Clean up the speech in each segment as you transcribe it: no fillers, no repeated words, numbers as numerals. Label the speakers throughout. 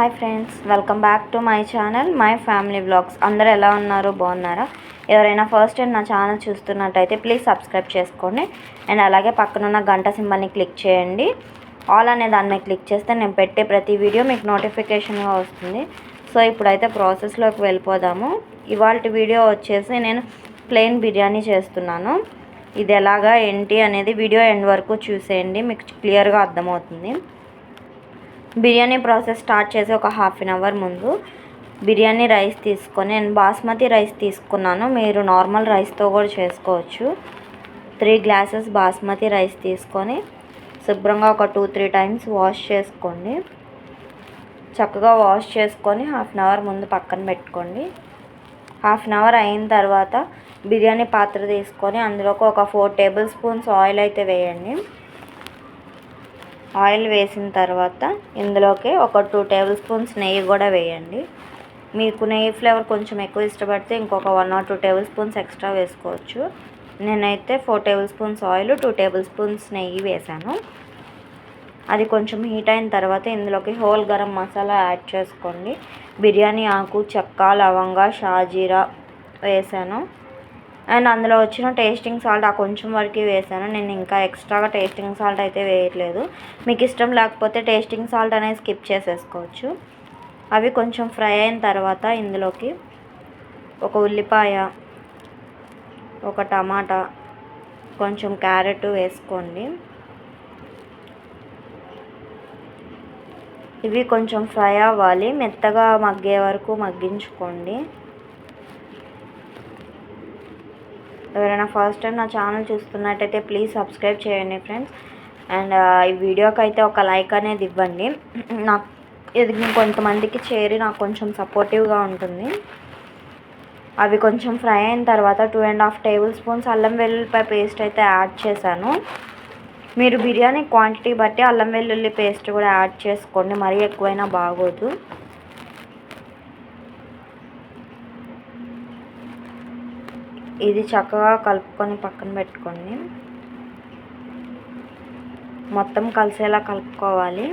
Speaker 1: Hi friends, welcome back to my channel my family vlogs. అందరూ ఎలా ఉన్నారు? బాగున్నారా? ఎవరైనా ఫస్ట్ టైం నా ఛానల్ చూస్తున్నట్టయితే ప్లీజ్ సబ్స్క్రైబ్ చేసుకోండి. అండ్ అలాగే పక్కనున్న గంట సింబల్ని క్లిక్ చేయండి. ఆల్ అనే దాని మీద క్లిక్ చేస్తే నేను పెట్టే ప్రతి వీడియో మీకు నోటిఫికేషన్గా వస్తుంది. సో ఇప్పుడైతే ప్రాసెస్లోకి వెళ్ళిపోదాము. ఇవాళ వీడియో వచ్చేసి నేను ప్లెయిన్ బిర్యానీ చేస్తున్నాను. ఇది ఎలాగా ఏంటి అనేది వీడియో ఎండ్ వరకు చూసేయండి, మీకు క్లియర్గా అర్థమవుతుంది. బిర్యానీ ప్రాసెస్ స్టార్ట్ చేసి ఒక హాఫ్ అన్ అవర్ ముందు బిర్యానీ రైస్ తీసుకొని, నేను బాస్మతి రైస్ తీసుకున్నాను. మీరు నార్మల్ రైస్తో కూడా చేసుకోవచ్చు. 3 గ్లాసెస్ బాస్మతి రైస్ తీసుకొని శుభ్రంగా ఒక 2-3 టైమ్స్ వాష్ చేసుకోండి. చక్కగా వాష్ చేసుకొని హాఫ్ అన్ అవర్ ముందు పక్కన పెట్టుకోండి. హాఫ్ అన్ అవర్ అయిన తర్వాత బిర్యానీ పాత్ర తీసుకొని అందులోకి ఒక 4 టేబుల్ స్పూన్స్ ఆయిల్ అయితే వేయండి. ఆయిల్ వేసిన తర్వాత ఇందులోకి ఒక 2 టేబుల్ స్పూన్స్ నెయ్యి కూడా వేయండి. మీకు నెయ్యి ఫ్లేవర్ కొంచెం ఎక్కువ ఇష్టపడితే ఇంకొక 1 or 2 టేబుల్ స్పూన్స్ ఎక్స్ట్రా వేసుకోవచ్చు. నేనైతే 4 table spoons oil, 2 table spoons నెయ్యి వేసాను. అది కొంచెం హీట్ అయిన తర్వాత ఇందులోకి హోల్ గరం మసాలా యాడ్ చేసుకోండి. బిర్యానీ ఆకు, చెక్క, లవంగా, షాజీరా వేసాను. అండ్ అందులో వచ్చిన టేస్టింగ్ సాల్ట్ కొంచెం వరకు వేసాను. నేను ఇంకా ఎక్స్ట్రాగా టేస్టింగ్ సాల్ట్ అయితే వేయట్లేదు. మీకు ఇష్టం లేకపోతే టేస్టింగ్ సాల్ట్ అనేది స్కిప్ చేసేసుకోవచ్చు. అవి కొంచెం ఫ్రై అయిన తర్వాత ఇందులోకి ఒక ఉల్లిపాయ, ఒక టమాటా, కొంచెం క్యారెట్ వేసుకోండి. ఇవి కొంచెం ఫ్రై అవ్వాలి, మెత్తగా మగ్గే వరకు మగ్గించుకోండి. ఎవరైనా ఫస్ట్ టైం నా ఛానల్ చూస్తున్నట్టయితే ప్లీజ్ సబ్స్క్రైబ్ చేయండి ఫ్రెండ్స్. అండ్ ఈ వీడియోకి అయితే ఒక లైక్ అనేది ఇవ్వండి. నాకు ఇది కొంతమందికి చేరి నాకు కొంచెం సపోర్టివ్గా ఉంటుంది. అవి కొంచెం ఫ్రై అయిన తర్వాత 2.5 టేబుల్ స్పూన్స్ అల్లం వెల్లుల్లిపాయ పేస్ట్ అయితే యాడ్ చేశాను. మీరు బిర్యానీ క్వాంటిటీ బట్టి అల్లం వెల్లుల్లి పేస్ట్ కూడా యాడ్ చేసుకోండి, మరీ ఎక్కువైనా బాగోదు. ఇది చక్కగా కలుపుకొని పక్కన పెట్టుకోండి. మొత్తం కలిసేలా కలుపుకోవాలి.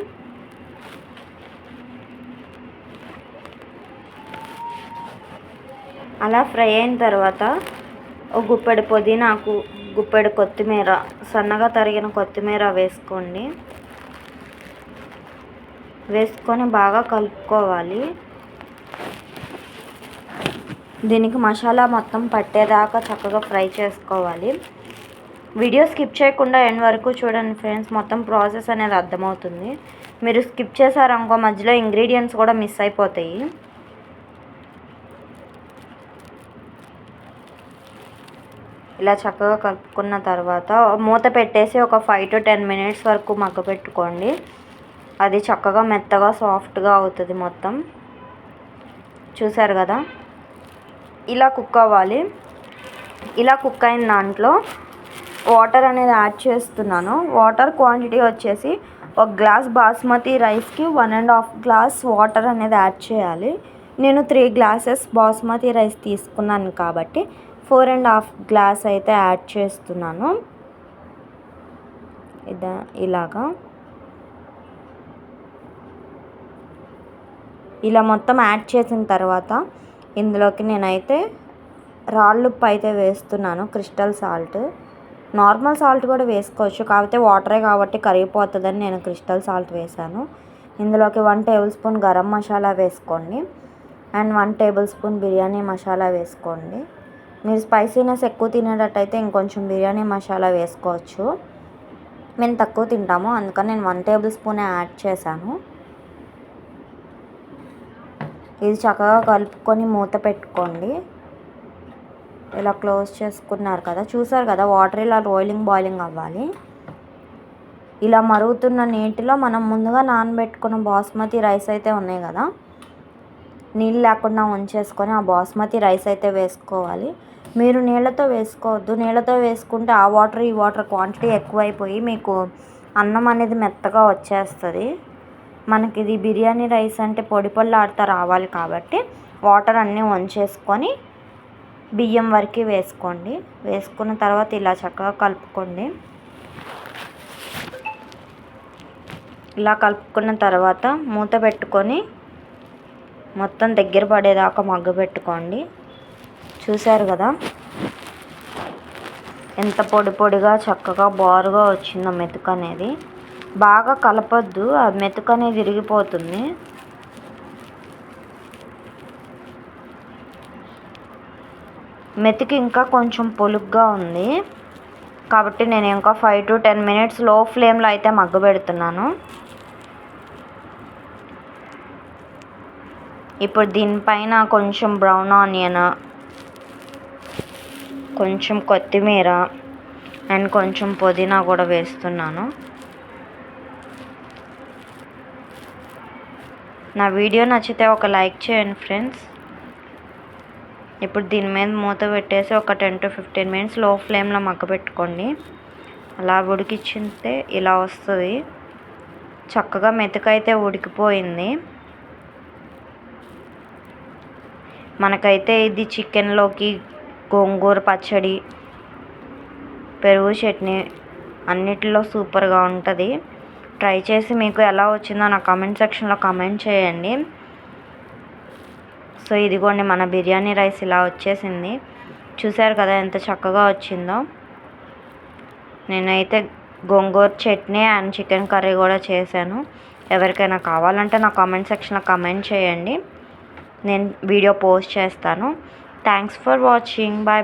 Speaker 1: అలా ఫ్రై అయిన తర్వాత ఒక గుప్పెడు పుదీనాకు, గుప్పెడు కొత్తిమీర, సన్నగా తరిగిన కొత్తిమీర వేసుకోండి. వేసుకొని బాగా కలుపుకోవాలి. దీనికి మసాలా మొత్తం పట్టేదాకా చక్కగా ఫ్రై చేసుకోవాలి. వీడియో స్కిప్ చేయకుండా ఎండ్ వరకు చూడండి ఫ్రెండ్స్, మొత్తం ప్రాసెస్ అనేది అర్థమవుతుంది. మీరు స్కిప్ చేశారనుకో మధ్యలో ఇంగ్రీడియంట్స్ కూడా మిస్ అయిపోతాయి. ఇలా చక్కగా కలుపుకున్న తర్వాత మూత పెట్టేసి ఒక 5 to 10 minutes వరకు మగ్గపెట్టుకోండి. అది చక్కగా మెత్తగా సాఫ్ట్గా అవుతుంది మొత్తం. చూసారు కదా, ఇలా కుక్ అవ్వాలి. ఇలా కుక్ అయిన దాంట్లో వాటర్ అనేది యాడ్ చేస్తున్నాను. వాటర్ క్వాంటిటీ వచ్చేసి 1 గ్లాస్ బాస్మతి రైస్కి 1.5 గ్లాస్ వాటర్ అనేది యాడ్ చేయాలి. నేను 3 గ్లాసెస్ బాస్మతి రైస్ తీసుకున్నాను కాబట్టి 4.5 గ్లాస్ అయితే యాడ్ చేస్తున్నాను. ఇలాగా ఇలా మొత్తం యాడ్ చేసిన తర్వాత ఇందులోకి నేనైతే రాళ్ళుప్పు అయితే వేస్తున్నాను, క్రిస్టల్ సాల్ట్. నార్మల్ సాల్ట్ కూడా వేసుకోవచ్చు, కాకపోతే వాటరే కాబట్టి కరిగిపోతుందని నేను క్రిస్టల్ సాల్ట్ వేసాను. ఇందులోకి 1 టేబుల్ స్పూన్ గరం మసాలా వేసుకోండి. And 1 table spoon biryani masala వేసుకోండి. మీరు స్పైసీనెస్ ఎక్కువ తినేటట్టయితే ఇంకొంచెం బిర్యానీ మసాలా వేసుకోవచ్చు. మేము తక్కువ తింటాము, అందుకని నేను 1 టేబుల్ స్పూనే యాడ్ చేశాను. ఇది చక్కగా కలుపుకొని మూత పెట్టుకోండి. ఇలా క్లోజ్ చేసుకున్నారు కదా, చూసారు కదా, వాటర్ ఇలా బాయిలింగ్ అవ్వాలి. ఇలా మరుగుతున్న నీటిలో మనం ముందుగా నానబెట్టుకున్న బాస్మతి రైస్ అయితే ఉన్నాయి కదా, నీళ్ళు లేకుండా ఉంచేసుకొని ఆ బాస్మతి రైస్ అయితే వేసుకోవాలి. మీరు నీళ్ళతో వేసుకోవద్దు. నీళ్ళతో వేసుకుంటే ఆ వాటర్ ఈ వాటర్ క్వాంటిటీ ఎక్కువైపోయి మీకు అన్నం అనేది మెత్తగా వచ్చేస్తుంది. మనకి ఇది బిర్యానీ రైస్ అంటే పొడి పొడిలాడుతూ రావాలి కాబట్టి వాటర్ అన్నీ వంచేసుకొని బియ్యం వరకు వేసుకోండి. వేసుకున్న తర్వాత ఇలా చక్కగా కలుపుకోండి. ఇలా కలుపుకున్న తర్వాత మూత పెట్టుకొని మొత్తం దగ్గర పడేదాకా మగ్గబెట్టుకోండి. చూసారు కదా ఎంత పొడి పొడిగా చక్కగా బారుగా వచ్చిందో మెతుకు అనేది. బాగా కలపొద్దు, ఆ మెతుకు అనేది విరిగిపోతుంది. మెతుకు ఇంకా కొంచెం పొలుగ్గా ఉంది కాబట్టి నేను ఇంకా 5 to 10 minutes లో ఫ్లేమ్లో అయితే మగ్గబెడుతున్నాను. ఇప్పుడు దీనిపైన కొంచెం బ్రౌన్ ఆనియన్, కొంచెం కొత్తిమీర అండ్ కొంచెం పుదీనా కూడా వేస్తున్నాను. నా వీడియో నచ్చితే ఒక లైక్ చేయండి ఫ్రెండ్స్. ఇప్పుడు దీని మీద మూత పెట్టేసి ఒక 10 to 15 minutes లో ఫ్లేమ్లో మగ్గబెట్టుకోండి. అలా ఉడికించితే ఇలా వస్తుంది. చక్కగా మెతుకైతే ఉడికిపోయింది. మనకైతే ఇది చికెన్లోకి, గోంగూర పచ్చడి, పెరుగు చట్నీ అన్నిటిలో సూపర్గా ఉంటుంది. ట్రై చేసి మీకు ఎలా వచ్చిందో నా కామెంట్ సెక్షన్లో కామెంట్ చేయండి. సో ఇదిగోండి మన బిర్యానీ రైస్ ఇలా వచ్చేసింది. చూసారు కదా ఎంత చక్కగా వచ్చిందో. నేనైతే గోంగూర చట్నీ అండ్ చికెన్ కర్రీ కూడా చేశాను. ఎవరికైనా కావాలంటే నా కామెంట్ సెక్షన్లో కామెంట్ చేయండి, నేను వీడియో పోస్ట్ చేస్తాను. Thanks for watching. బాయ్.